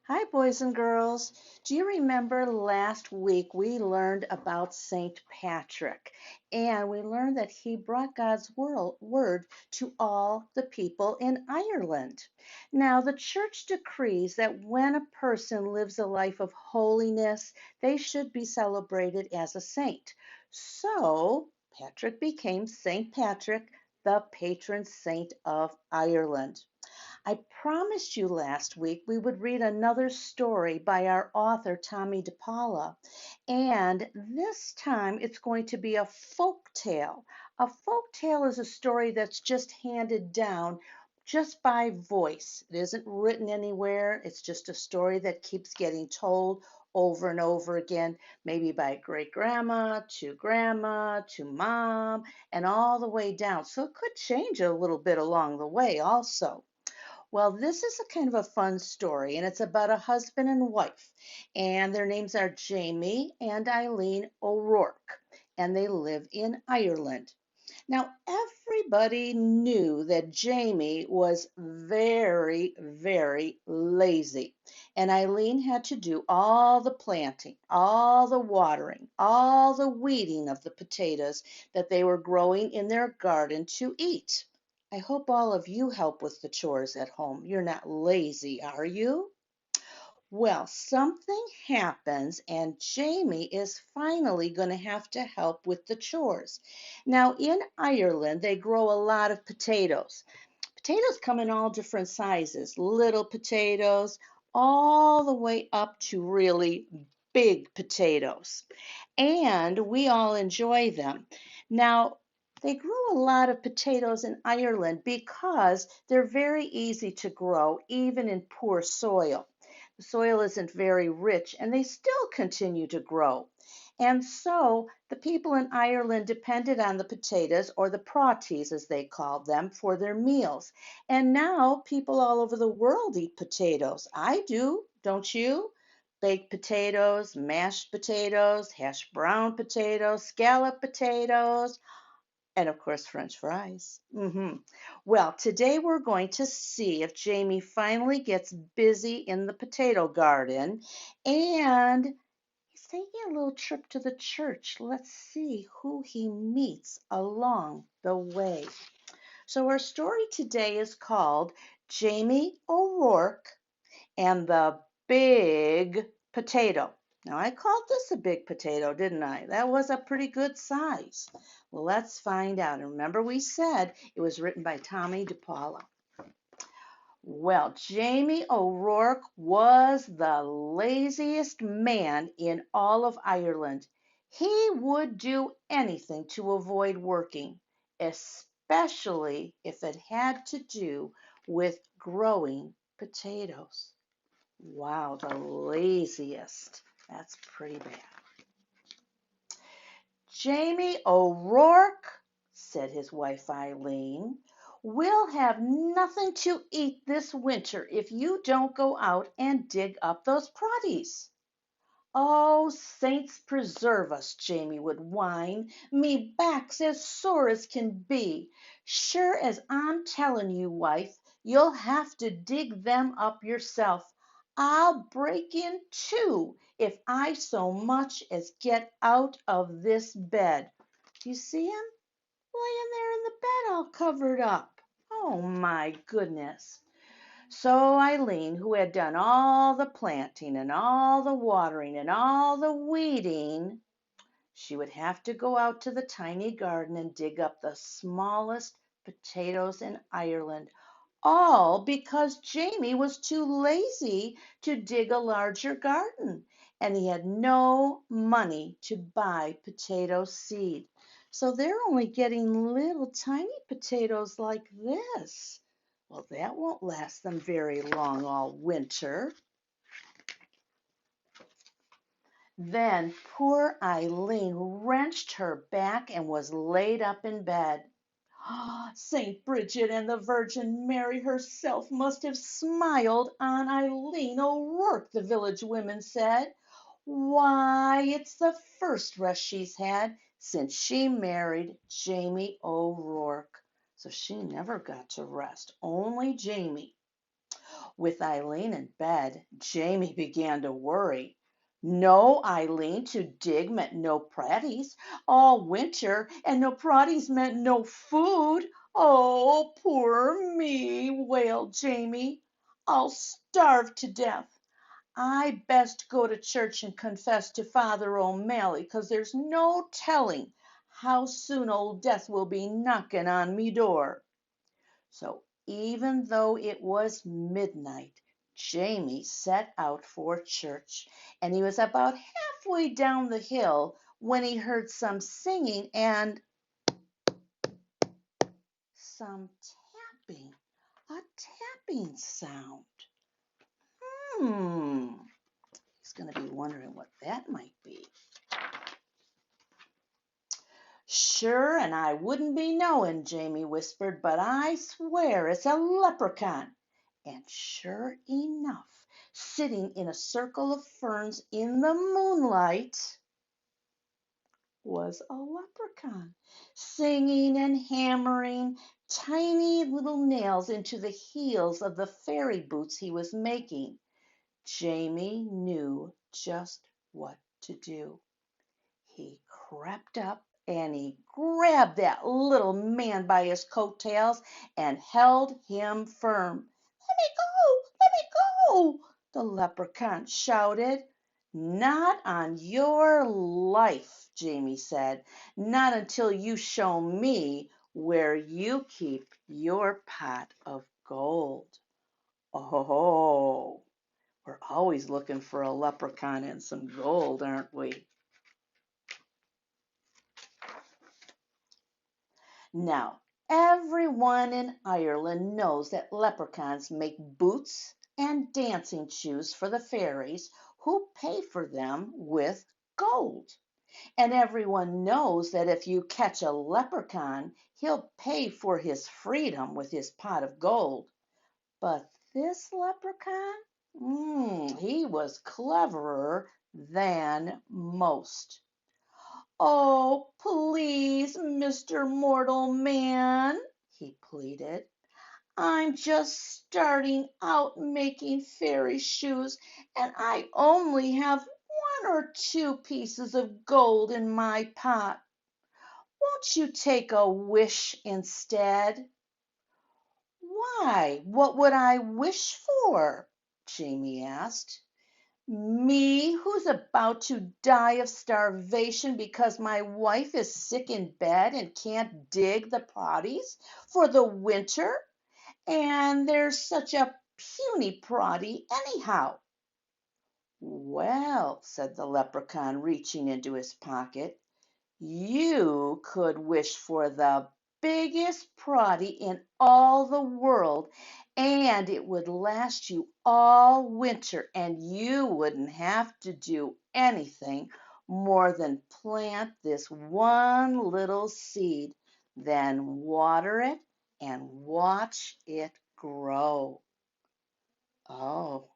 Hi, boys and girls. Do you remember last week we learned about St. Patrick? And we learned that he brought God's word to all the people in Ireland. Now, the church decrees that when a person lives a life of holiness, they should be celebrated as a saint. So, Patrick became St. Patrick, the patron saint of Ireland. I promised you last week we would read another story by our author, Tomie Paola, and this time it's going to be a folk tale. A folk tale is a story that's just handed down just by voice. It isn't written anywhere. It's just a story that keeps getting told over and over again, maybe by great grandma to mom, and all the way down. So it could change a little bit along the way also. Well, this is a kind of a fun story, and it's about a husband and wife, and their names are Jamie and Eileen O'Rourke, and they live in Ireland. Now, everybody knew that Jamie was very, very lazy, and Eileen had to do all the planting, all the watering, all the weeding of the potatoes that they were growing in their garden to eat. I hope all of you help with the chores at home. You're not lazy, are you? Well, something happens and Jamie is finally going to have to help with the chores. Now, in Ireland, they grow a lot of potatoes. Potatoes come in all different sizes, little potatoes, all the way up to really big potatoes. And we all enjoy them. Now, they grow a lot of potatoes in Ireland because they're very easy to grow, even in poor soil. The soil isn't very rich, and they still continue to grow. And so the people in Ireland depended on the potatoes, or the praties as they called them, for their meals. And now people all over the world eat potatoes. I do, don't you? Baked potatoes, mashed potatoes, hash brown potatoes, scallop potatoes, and of course, French fries. Well, today we're going to see if Jamie finally gets busy in the potato garden and he's taking a little trip to the church. Let's see who he meets along the way. So, our story today is called Jamie O'Rourke and the Big Potato. Now, I called this a big potato, didn't I? That was a pretty good size. Well, let's find out. And remember, we said it was written by Tomie DePaula. Well, Jamie O'Rourke was the laziest man in all of Ireland. He would do anything to avoid working, especially if it had to do with growing potatoes. Wow, the laziest. That's pretty bad. Jamie O'Rourke, said his wife Eileen, we'll have nothing to eat this winter if you don't go out and dig up those praties. Oh, saints preserve us, Jamie would whine. Me back's as sore as can be. Sure as I'm telling you, wife, you'll have to dig them up yourself. I'll break in two if I so much as get out of this bed. Do you see him? Laying there in the bed all covered up. Oh, my goodness. So Eileen, who had done all the planting and all the watering and all the weeding, she would have to go out to the tiny garden and dig up the smallest potatoes in Ireland, all because Jamie was too lazy to dig a larger garden, and he had no money to buy potato seed. So they're only getting little tiny potatoes like this. Well, that won't last them very long all winter. Then poor Eileen wrenched her back and was laid up in bed. St. Bridget and the Virgin Mary herself must have smiled on Eileen O'Rourke, the village women said. Why, it's the first rest she's had since she married Jamie O'Rourke. So she never got to rest, only Jamie. With Eileen in bed, Jamie began to worry. No Eileen to dig meant no praties all winter, and no praties meant no food. Oh, poor me, wailed Jamie. I'll starve to death. I best go to church and confess to Father O'Malley, 'cause there's no telling how soon old Death will be knocking on me door. So even though it was midnight, Jamie set out for church, and he was about halfway down the hill when he heard some singing and some tapping, a tapping sound. He's going to be wondering what that might be. Sure, and I wouldn't be knowing, Jamie whispered, but I swear it's a leprechaun. And sure enough, sitting in a circle of ferns in the moonlight was a leprechaun, singing and hammering tiny little nails into the heels of the fairy boots he was making. Jamie knew just what to do. He crept up and he grabbed that little man by his coattails and held him firm. Let me go! Let me go! The leprechaun shouted. Not on your life, Jamie said. Not until you show me where you keep your pot of gold. Oh, we're always looking for a leprechaun and some gold, aren't we? Now, everyone in Ireland knows that leprechauns make boots and dancing shoes for the fairies who pay for them with gold. And everyone knows that if you catch a leprechaun, he'll pay for his freedom with his pot of gold. But this leprechaun, he was cleverer than most. Oh, please, Mr. Mortal Man, he pleaded. I'm just starting out making fairy shoes, and I only have one or two pieces of gold in my pot. Won't you take a wish instead? Why, what would I wish for? Jamie asked. Me, who's about to die of starvation because my wife is sick in bed and can't dig the potties for the winter, and there's such a puny proddy anyhow. Well, said the leprechaun, reaching into his pocket, you could wish for the biggest proddy in all the world, and it would last you all winter, and you wouldn't have to do anything more than plant this one little seed, then water it and watch it grow. Oh,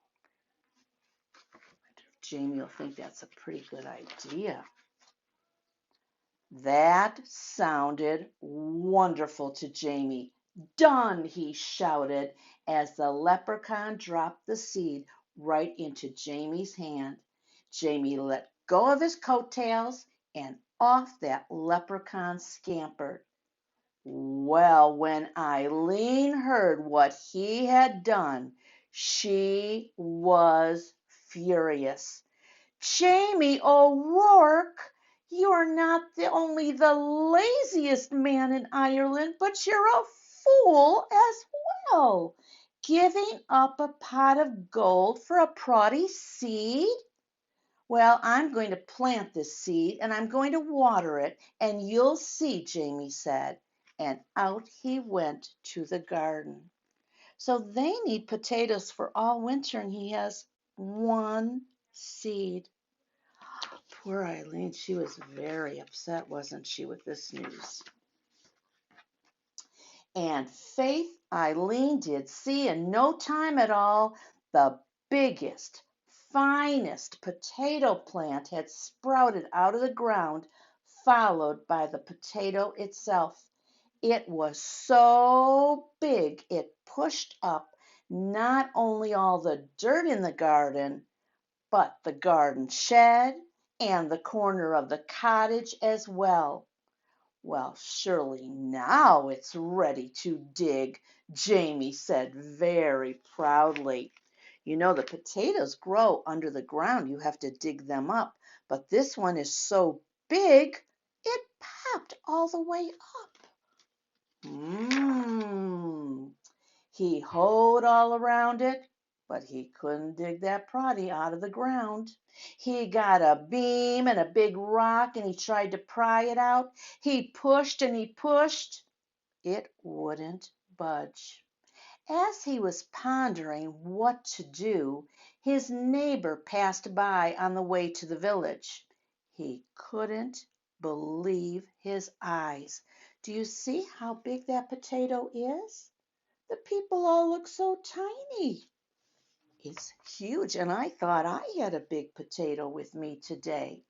Jamie will think that's a pretty good idea. That sounded wonderful to Jamie. Done, he shouted as the leprechaun dropped the seed right into Jamie's hand. Jamie let go of his coattails and off that leprechaun scampered. Well, when Eileen heard what he had done, she was furious. Jamie O'Rourke, you're not only the laziest man in Ireland, but you're a fool as well. Giving up a pot of gold for a proddy seed? Well, I'm going to plant this seed and I'm going to water it, and you'll see, Jamie said. And out he went to the garden. So they need potatoes for all winter, and he has one seed. Poor Eileen, she was very upset, wasn't she, with this news? And faith, Eileen did see in no time at all the biggest, finest potato plant had sprouted out of the ground, followed by the potato itself. It was so big it pushed up Not only all the dirt in the garden, but the garden shed and the corner of the cottage as well. Well, surely now it's ready to dig, Jamie said very proudly. You know, the potatoes grow under the ground. You have to dig them up. But this one is so big, it popped all the way up. Mmm. He hoed all around it, but he couldn't dig that proddy out of the ground. He got a beam and a big rock and he tried to pry it out. He pushed and he pushed. It wouldn't budge. As he was pondering what to do, his neighbor passed by on the way to the village. He couldn't believe his eyes. Do you see how big that potato is? The people all look so tiny. It's huge, and I thought I had a big potato with me today.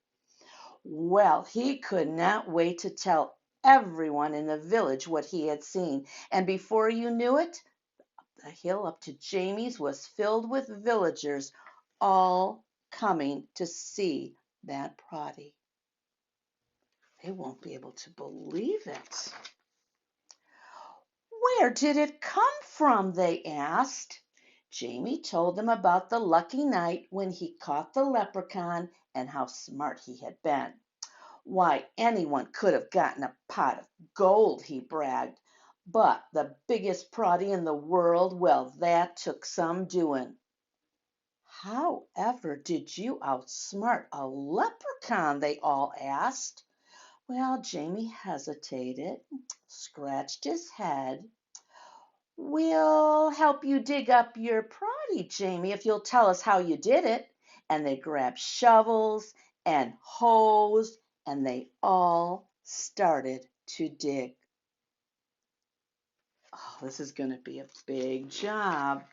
Well, he could not wait to tell everyone in the village what he had seen, and before you knew it, the hill up to Jamie's was filled with villagers, all coming to see that proddy. They won't be able to believe it. Where did it come from? They asked. Jamie told them about the lucky night when he caught the leprechaun and how smart he had been. Why, anyone could have gotten a pot of gold, he bragged. But the biggest proddy in the world, well, that took some doing. However did you outsmart a leprechaun? They all asked. Well, Jamie hesitated, scratched his head. We'll help you dig up your proddy, Jamie, if you'll tell us how you did it. And they grabbed shovels and hoes, and they all started to dig. Oh, this is going to be a big job.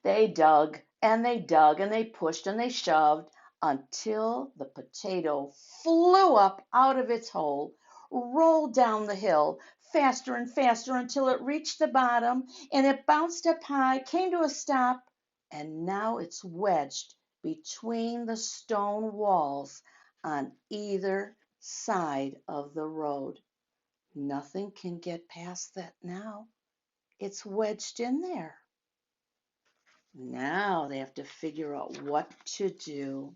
They dug and they dug and they pushed and they shoved until the potato flew up out of its hole, rolled down the hill faster and faster until it reached the bottom, and it bounced up high, came to a stop, and now it's wedged between the stone walls on either side of the road. Nothing can get past that now. It's wedged in there. Now they have to figure out what to do.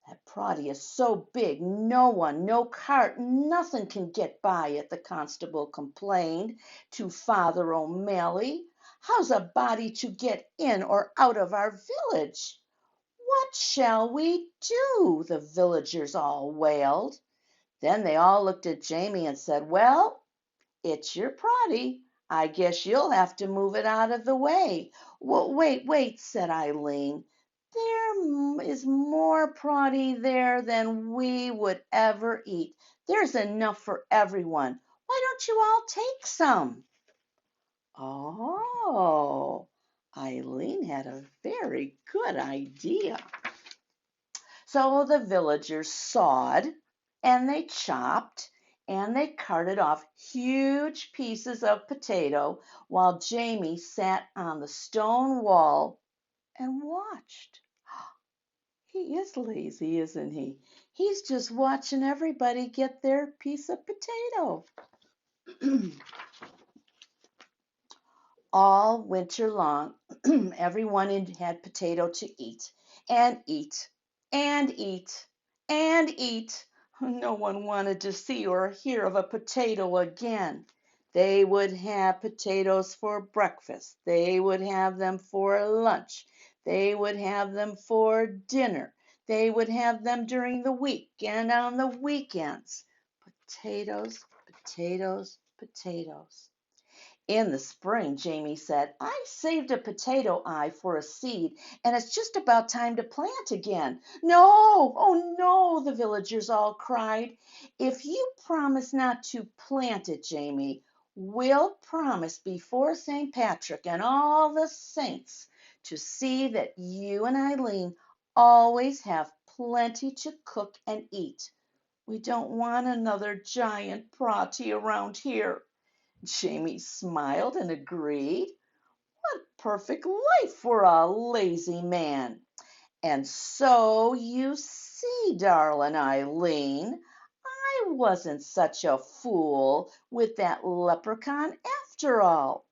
That proddy is so big, no one, no cart, nothing can get by it, the constable complained to Father O'Malley. How's a body to get in or out of our village? What shall we do? The villagers all wailed. Then they all looked at Jamie and said, well, it's your proddy. I guess you'll have to move it out of the way. Well, wait, said Eileen. There is more proddy there than we would ever eat. There's enough for everyone. Why don't you all take some? Oh, Eileen had a very good idea. So the villagers sawed and they chopped and they carted off huge pieces of potato while Jamie sat on the stone wall and watched. He is lazy, isn't he? He's just watching everybody get their piece of potato. All winter long, everyone had potato to eat and eat and eat and eat. No one wanted to see or hear of a potato again. They would have potatoes for breakfast. They would have them for lunch. They would have them for dinner. They would have them during the week and on the weekends. Potatoes, potatoes, potatoes. In the spring, Jamie said, I saved a potato eye for a seed, and it's just about time to plant again. No, oh no, the villagers all cried. If you promise not to plant it, Jamie, we'll promise before St. Patrick and all the saints to see that you and Eileen always have plenty to cook and eat. We don't want another giant proddy around here. Jamie smiled and agreed. What perfect life for a lazy man. And so you see, darling Eileen, I wasn't such a fool with that leprechaun after all.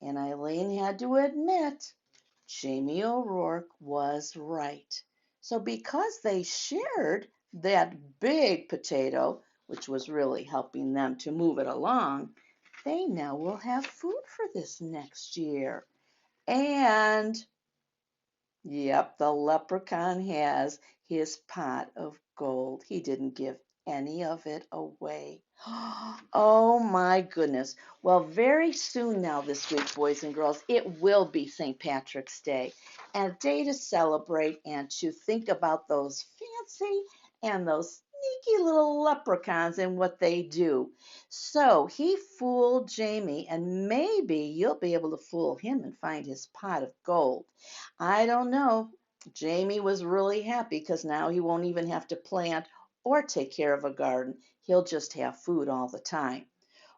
And Eileen had to admit Jamie O'Rourke was right. So because they shared that big potato, which was really helping them to move it along, they now will have food for this next year. And yep, the leprechaun has his pot of gold. He didn't give any of it away. Oh my goodness. Well, very soon now this week, boys and girls, it will be St. Patrick's Day, a day to celebrate and to think about those fancy and those sneaky little leprechauns and what they do. So he fooled Jamie, and maybe you'll be able to fool him and find his pot of gold. I don't know. Jamie was really happy because now he won't even have to plant or take care of a garden. He'll just have food all the time.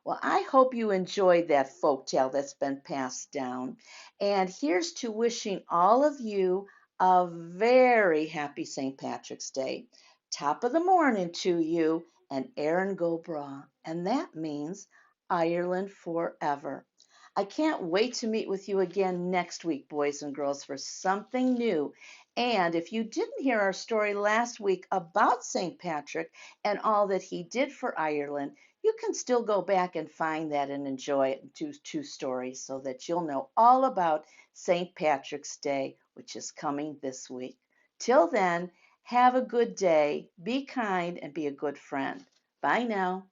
Well, I hope you enjoyed that folk tale that's been passed down. And here's to wishing all of you a very happy St. Patrick's Day. Top of the morning to you and Erin go Bragh. And that means Ireland forever. I can't wait to meet with you again next week, boys and girls, for something new. And if you didn't hear our story last week about St. Patrick and all that he did for Ireland, you can still go back and find that and enjoy it in two stories so that you'll know all about St. Patrick's Day, which is coming this week. Till then, have a good day, be kind, and be a good friend. Bye now.